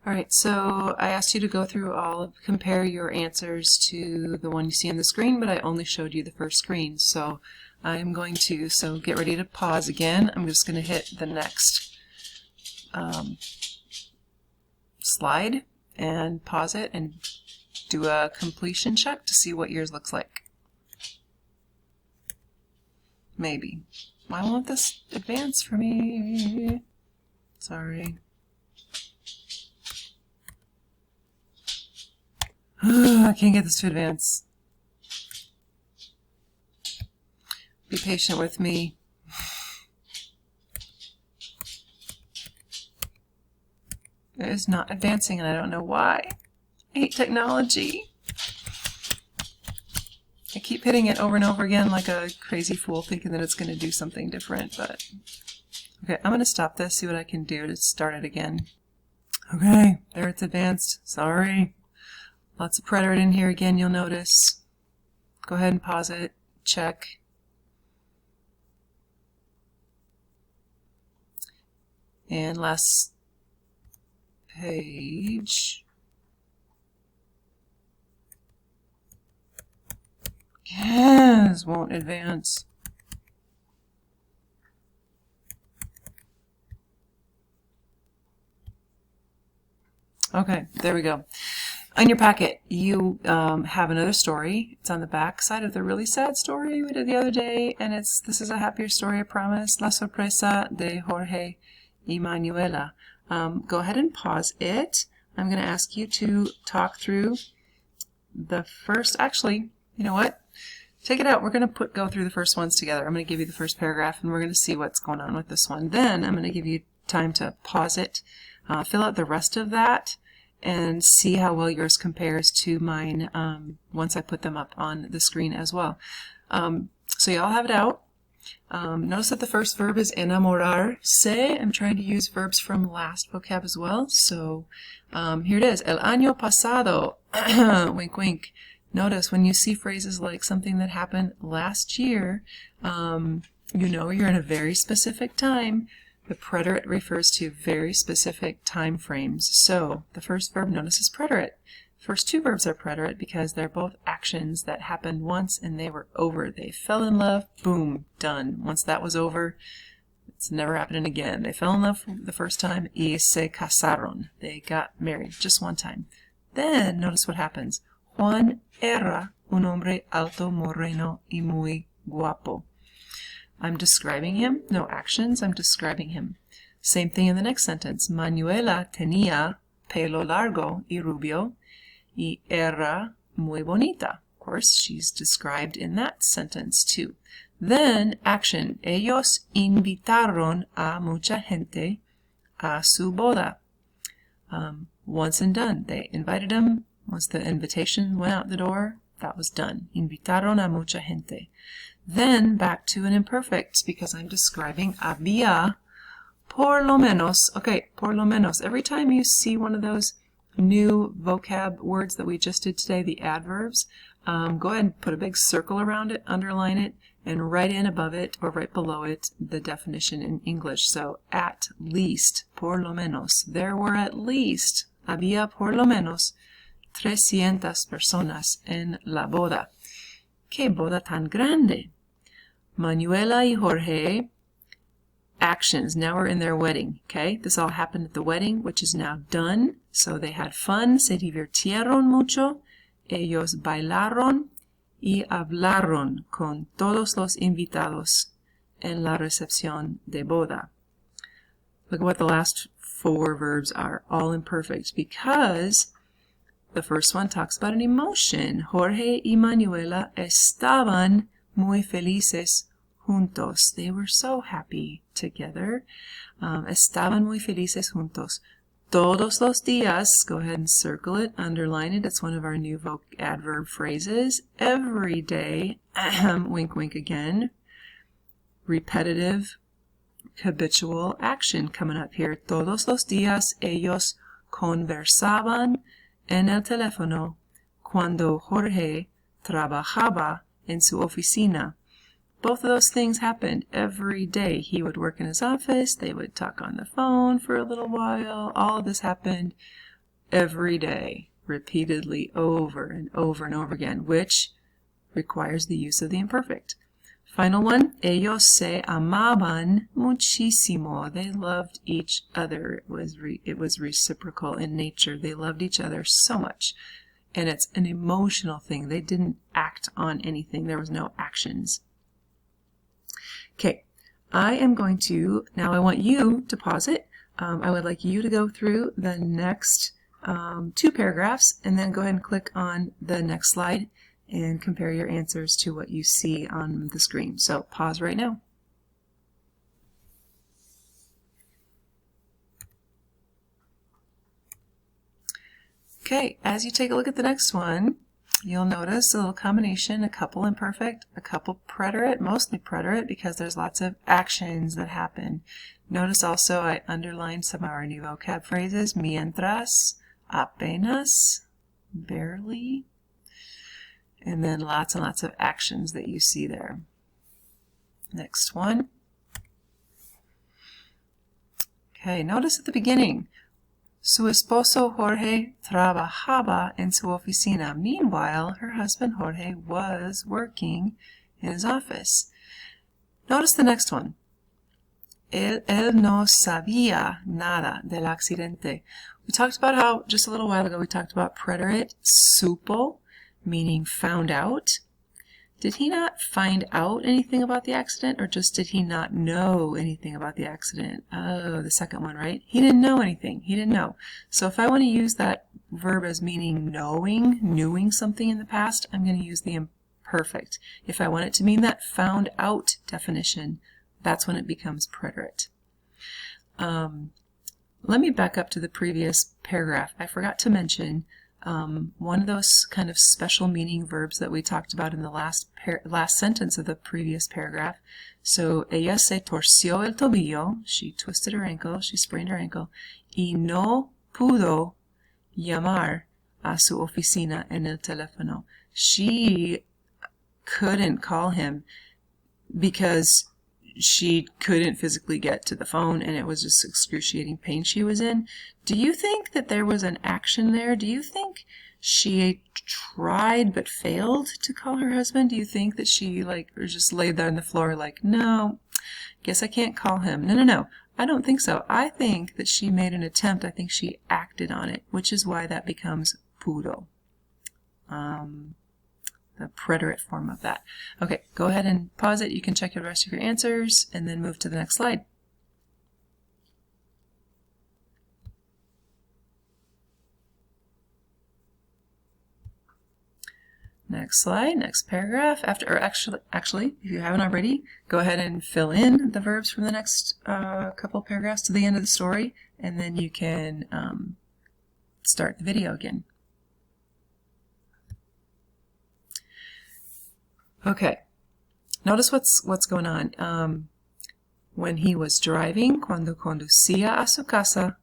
Alright, so I asked you to go through compare your answers to the one you see on the screen, but I only showed you the first screen. So I'm going to, get ready to pause again. I'm just going to hit the next slide and pause it and do a completion check to see what yours looks like. Maybe. Why won't this advance for me? Sorry. I can't get this to advance. Be patient with me. It is not advancing and I don't know why. I hate technology. I keep hitting it over and over again like a crazy fool thinking that it's going to do something different, but okay, I'm going to stop this, see what I can do to start it again. Okay, there it's advanced. Sorry. Lots of preterite in here again, you'll notice. Go ahead and pause it. Check. And last page. Yes, won't advance. Okay, there we go. On your packet, you have another story. It's on the back side of the really sad story we did the other day, and this is a happier story, I promise. La sorpresa de Jorge y Manuela. Go ahead and pause it. I'm going to ask you to talk through the first. Actually, you know what? Take it out. We're going to go through the first ones together. I'm going to give you the first paragraph, and we're going to see what's going on with this one. Then I'm going to give you time to pause it, fill out the rest of that, and see how well yours compares to mine once I put them up on the screen as well. So y'all have it out. Notice that the first verb is enamorarse. I'm trying to use verbs from last vocab as well. So here it is. El año pasado. Wink, wink. Notice when you see phrases like something that happened last year, you know you're in a very specific time. The preterite refers to very specific time frames. So the first verb, notice, is preterite. First two verbs are preterite because they're both actions that happened once and they were over. They fell in love, boom, done. Once that was over, it's never happening again. They fell in love the first time, y se casaron. They got married just one time. Then notice what happens. Juan era un hombre alto, moreno y muy guapo. I'm describing him. No actions. I'm describing him. Same thing in the next sentence. Manuela tenía pelo largo y rubio y era muy bonita. Of course, she's described in that sentence too. Then action. Ellos invitaron a mucha gente a su boda. Once and done. They invited him. Once the invitation went out the door, that was done. Invitaron a mucha gente. Then back to an imperfect because I'm describing había por lo menos. Okay, por lo menos. Every time you see one of those new vocab words that we just did today, the adverbs, go ahead and put a big circle around it, underline it, and write in above it or right below it the definition in English. So at least, por lo menos. There were at least, había por lo menos 300 personas en la boda. ¡Qué boda tan grande! Manuela y Jorge, actions. Now we're in their wedding. Okay, this all happened at the wedding, which is now done. So they had fun, se divirtieron mucho, ellos bailaron y hablaron con todos los invitados en la recepción de boda. Look at what the last four verbs are, all imperfect, because the first one talks about an emotion. Jorge y Manuela estaban muy felices juntos. They were so happy together. Estaban muy felices juntos. Todos los días, go ahead and circle it, underline it. It's one of our new adverb phrases. Every day, wink, wink again. Repetitive, habitual action coming up here. Todos los días ellos conversaban en el teléfono cuando Jorge trabajaba en su oficina. Both of those things happened every day. He would work in his office, they would talk on the phone for a little while. All of this happened every day, repeatedly over and over and over again, which requires the use of the imperfect. Final one, ellos se amaban muchísimo. They loved each other. It was reciprocal in nature. They loved each other so much. And it's an emotional thing. They didn't act on anything. There was no actions. Okay, I am going to, now I want you to pause it. I would like you to go through the next 2 paragraphs and then go ahead and click on the next slide and compare your answers to what you see on the screen. So pause right now. Okay, as you take a look at the next one, you'll notice a little combination, a couple imperfect, a couple preterite, mostly preterite because there's lots of actions that happen. Notice also I underlined some of our new vocab phrases, mientras, apenas, barely, and then lots and lots of actions that you see there. Next one. Okay, notice at the beginning, su esposo Jorge trabajaba en su oficina. Meanwhile, her husband Jorge was working in his office. Notice the next one. Él no sabía nada del accidente. We talked about how, just a little while ago, we talked about preterite, supo, meaning found out. Did he not find out anything about the accident, or just did he not know anything about the accident? Oh, the second one, right? He didn't know anything. He didn't know. So if I want to use that verb as meaning knowing something in the past, I'm going to use the imperfect. If I want it to mean that found out definition, that's when it becomes preterite. Let me back up to the previous paragraph. I forgot to mention one of those kind of special meaning verbs that we talked about in the last sentence of the previous paragraph. So, ella se torció el tobillo, she twisted her ankle, she sprained her ankle, y no pudo llamar a su oficina en el teléfono. She couldn't call him because she couldn't physically get to the phone and it was just excruciating pain she was in. Do you think that there was an action there? Do you think she tried but failed to call her husband? Do you think that she or just laid there on the floor like, no, guess I can't call him? No. I don't think so. I think that she made an attempt. I think she acted on it, which is why that becomes pudo. The preterite form of that. Okay, go ahead and pause it. You can check the rest of your answers and then move to the next slide. Next slide, next paragraph. Actually, if you haven't already, go ahead and fill in the verbs from the next couple paragraphs to the end of the story, and then you can start the video again. Okay, notice what's going on. When he was driving, cuando conducía a su casa,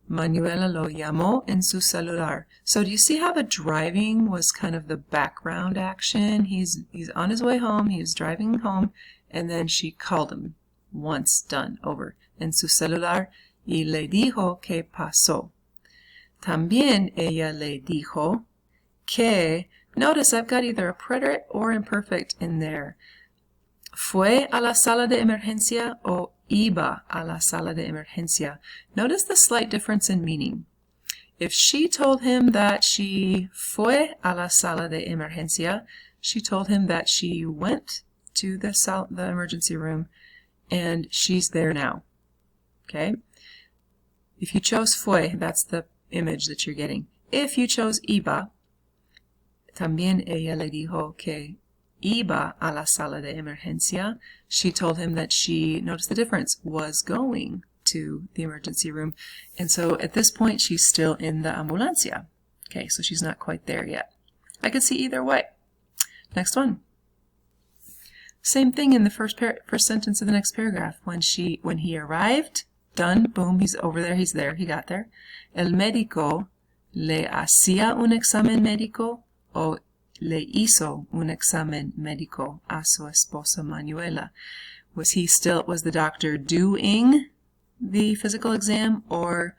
Manuela lo llamó en su celular. So do you see how the driving was kind of the background action? He's on his way home, he's driving home, and then she called him. Once, done, over. En su celular, y le dijo que pasó. También ella le dijo que, notice I've got either a preterite or imperfect in there. Fue a la sala de emergencia o iba a la sala de emergencia. Notice the slight difference in meaning. If she told him that she fue a la sala de emergencia, she told him that she went to the emergency room and she's there now. Okay? If you chose fue, that's the image that you're getting. If you chose iba, también ella le dijo que iba a la sala de emergencia. She told him that she, notice the difference, was going to the emergency room. And so at this point, she's still in the ambulancia. Okay, so she's not quite there yet. I could see either way. Next one. Same thing in the first sentence of the next paragraph. When he arrived, done, boom, he's over there, he's there, he got there. El médico le hacía un examen médico o le hizo un examen médico a su esposa Manuela. Was the doctor doing the physical exam, or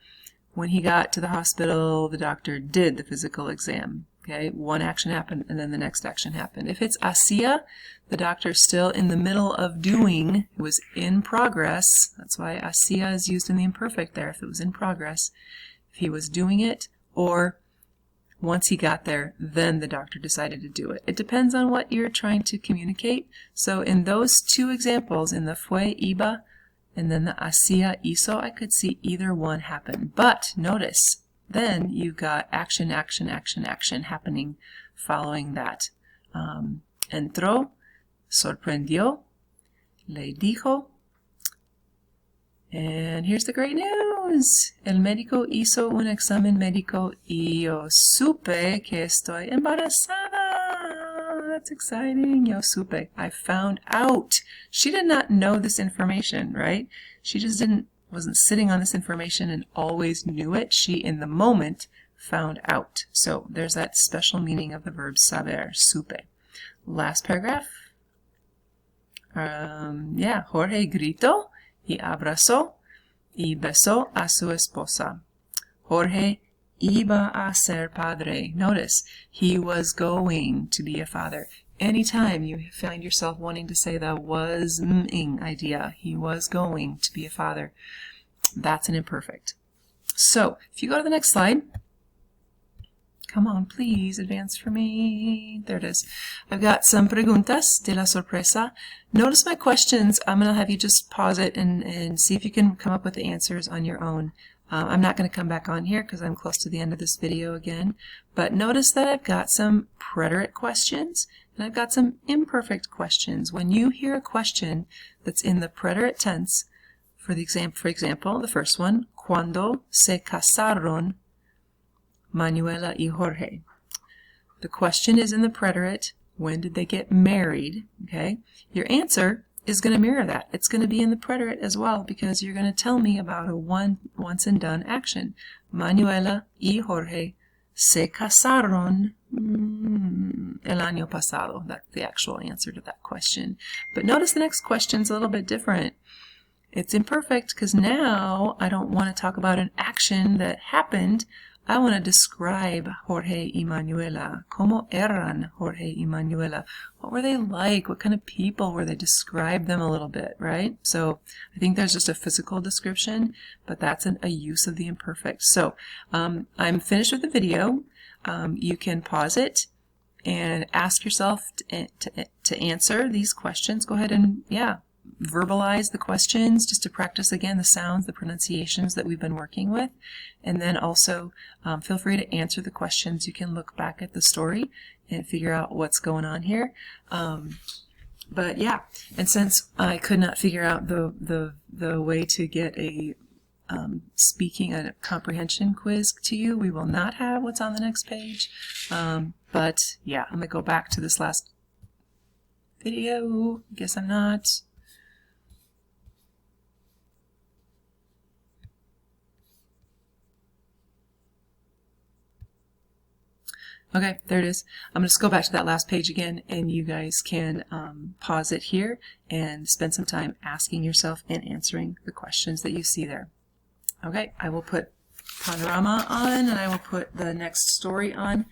when he got to the hospital, the doctor did the physical exam. Okay, one action happened and then the next action happened. If it's hacía, the doctor's still in the middle of doing, it was in progress. That's why hacía is used in the imperfect there, if it was in progress. If he was doing it, or once he got there, then the doctor decided to do it. It depends on what you're trying to communicate. So in those two examples, in the fue, iba, and then the hacía, hizo, I could see either one happen. But notice, then you've got action, action, action, action happening following that. Entró, sorprendió, le dijo, and here's the great news. El médico hizo un examen médico y yo supe que estoy embarazada. That's exciting. Yo supe. I found out. She did not know this information, right? She just wasn't sitting on this information and always knew it. She, in the moment, found out. So there's that special meaning of the verb saber, supe. Last paragraph. Jorge gritó y abrazó y besó a su esposa. Jorge iba a ser padre. Notice, he was going to be a father. Anytime you find yourself wanting to say the was-ing idea, he was going to be a father, that's an imperfect. So, if you go to the next slide, come on, please, advance for me. There it is. I've got some preguntas de la sorpresa. Notice my questions. I'm going to have you just pause it and see if you can come up with the answers on your own. I'm not going to come back on here because I'm close to the end of this video again. But notice that I've got some preterite questions and I've got some imperfect questions. When you hear a question that's in the preterite tense, for example, the first one, ¿Cuándo se casaron Manuela y Jorge? The question is in the preterite, when did they get married? Okay, your answer is going to mirror that. It's going to be in the preterite as well because you're going to tell me about a once and done action. Manuela y Jorge se casaron el año pasado. That's the actual answer to that question. But notice the next question's a little bit different. It's imperfect because now I don't want to talk about an action that happened. I want to describe Jorge y Manuela. ¿Cómo eran Jorge y Manuela? What were they like? What kind of people were they? Describe them a little bit, right? So I think there's just a physical description, but that's a use of the imperfect. So I'm finished with the video. You can pause it and ask yourself to answer these questions. Go ahead and, verbalize the questions just to practice again the sounds, the pronunciations that we've been working with. And then also feel free to answer the questions. You can look back at the story and figure out what's going on here. But yeah, and since I could not figure out the way to get a speaking a comprehension quiz to you, we will not have what's on the next page. But yeah, I'm going to go back to this last video. Guess I'm not. Okay, there it is. I'm going to just go back to that last page again, and you guys can pause it here and spend some time asking yourself and answering the questions that you see there. Okay, I will put Panorama on, and I will put the next story on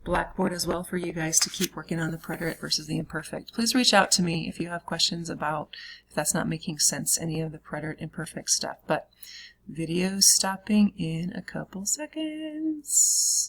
Blackboard as well for you guys to keep working on the preterite versus the imperfect. Please reach out to me if you have questions about if that's not making sense, any of the preterite imperfect stuff. But video's stopping in a couple seconds.